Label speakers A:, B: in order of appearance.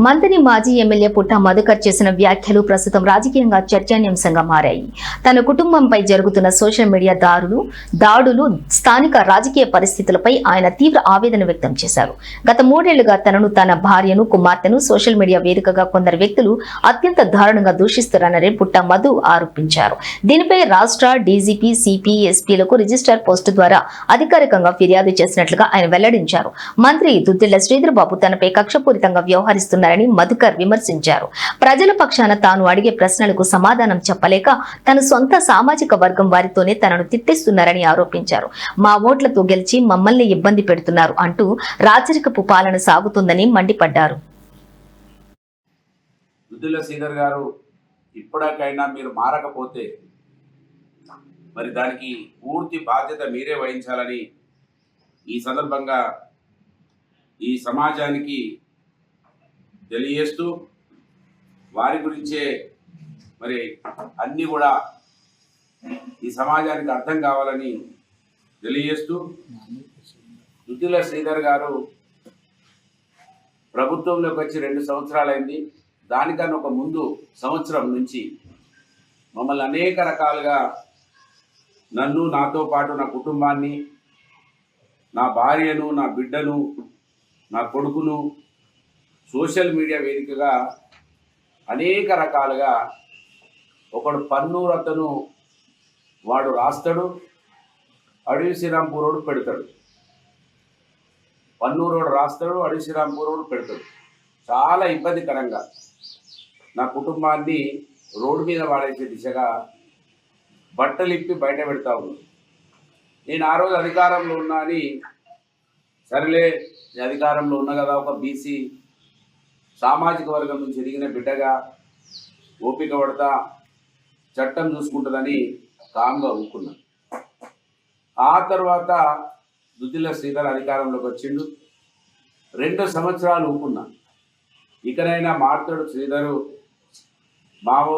A: మంత్రి మాజీ ఎమ్మెల్యే పుట్ట మధుకర్ చేసిన వ్యాఖ్యలు ప్రస్తుతం రాజకీయంగా చర్చనీయాంశంగా మారాయి. తన కుటుంబంపై జరుగుతున్న సోషల్ మీడియా దాడులు స్థానిక రాజకీయ పరిస్థితులపై ఆయన తీవ్ర ఆవేదన వ్యక్తం చేశారు. గత 3 ఏళ్లుగా తనను, తన భార్యను, కుమార్తెను సోషల్ మీడియా వేదికగా కొందరు వ్యక్తులు అత్యంత దారుణంగా దూషిస్తున్నారని పుట్ట మధు ఆరోపించారు. దీనిపై రాష్ట్ర డీజీపీ, సిపి, ఎస్పీలకు రిజిస్టర్ పోస్టు ద్వారా అధికారికంగా ఫిర్యాదు చేసినట్లుగా ఆయన వెల్లడించారు. మంత్రి దుద్దిళ్ల శ్రీధర్ బాబు తనపై కక్షపూరితంగా వ్యవహరిస్తున్నారు మధుకర్ విమర్శించారు. ప్రజల పక్షాన తాను అడిగే ప్రశ్నలకు సమాధానం చెప్పలేక తన సొంత సామాజిక వర్గం వారితోనే తనను తిట్టిస్తున్నారని ఆరోపించారు. మా ఓట్లతో గెలిచి మమ్మల్ని ఇబ్బంది పెడుతున్నారు అంటూ రాచరికపు పాలన సాగుతుందని మండిపడ్డారు.
B: దుద్దిళ్ల శ్రీధర్ గారు, ఇప్పటికైనా మీరు మారకపోతే మరి దానికి పూర్తి బాధ్యత మీరే వహించాలని ఈ సందర్భంగా ఈ సమాజానికి తెలియజేస్తూ, వారి గురించే మరి అన్నీ కూడా ఈ సమాజానికి అర్థం కావాలని తెలియజేస్తూ, దుద్దిళ్ల శ్రీధర్ గారు ప్రభుత్వంలోకి వచ్చి 2 సంవత్సరాలైంది. దానికన్నా ఒక ముందు సంవత్సరం నుంచి మమ్మల్ని అనేక రకాలుగా, నన్ను, నాతో పాటు నా కుటుంబాన్ని, నా భార్యను, నా బిడ్డను, నా కొడుకును సోషల్ మీడియా వేదికగా అనేక రకాలుగా, ఒకడు పన్నూరు అతను వాడు రాస్తాడు, అడవి శ్రీరాంపూరోడు పెడతాడు. పన్నూరోడు రాస్తాడు, అడవి శ్రీరాంపూరోడు పెడతాడు. చాలా ఇబ్బందికరంగా నా కుటుంబాన్ని రోడ్డు మీద వాడేసే దిశగా బట్టలిప్పి బయట పెడతా ఉన్నాను. నేను ఆ రోజు అధికారంలో ఉన్నా అని, సరేలే అధికారంలో ఉన్నా కదా, ఒక బీసీ సామాజిక వర్గం నుంచి ఎదిగిన బిడ్డగా ఓపిక పడతా, చట్టం చూసుకుంటుందని కామ్గా ఊరుకున్నాను. ఆ తర్వాత దుద్దిళ్ల శ్రీధర్ అధికారంలోకి వచ్చిండు. 2 సంవత్సరాలు ఊరుకున్నాను. ఇకనైనా మారుతాడు శ్రీధరు. మావో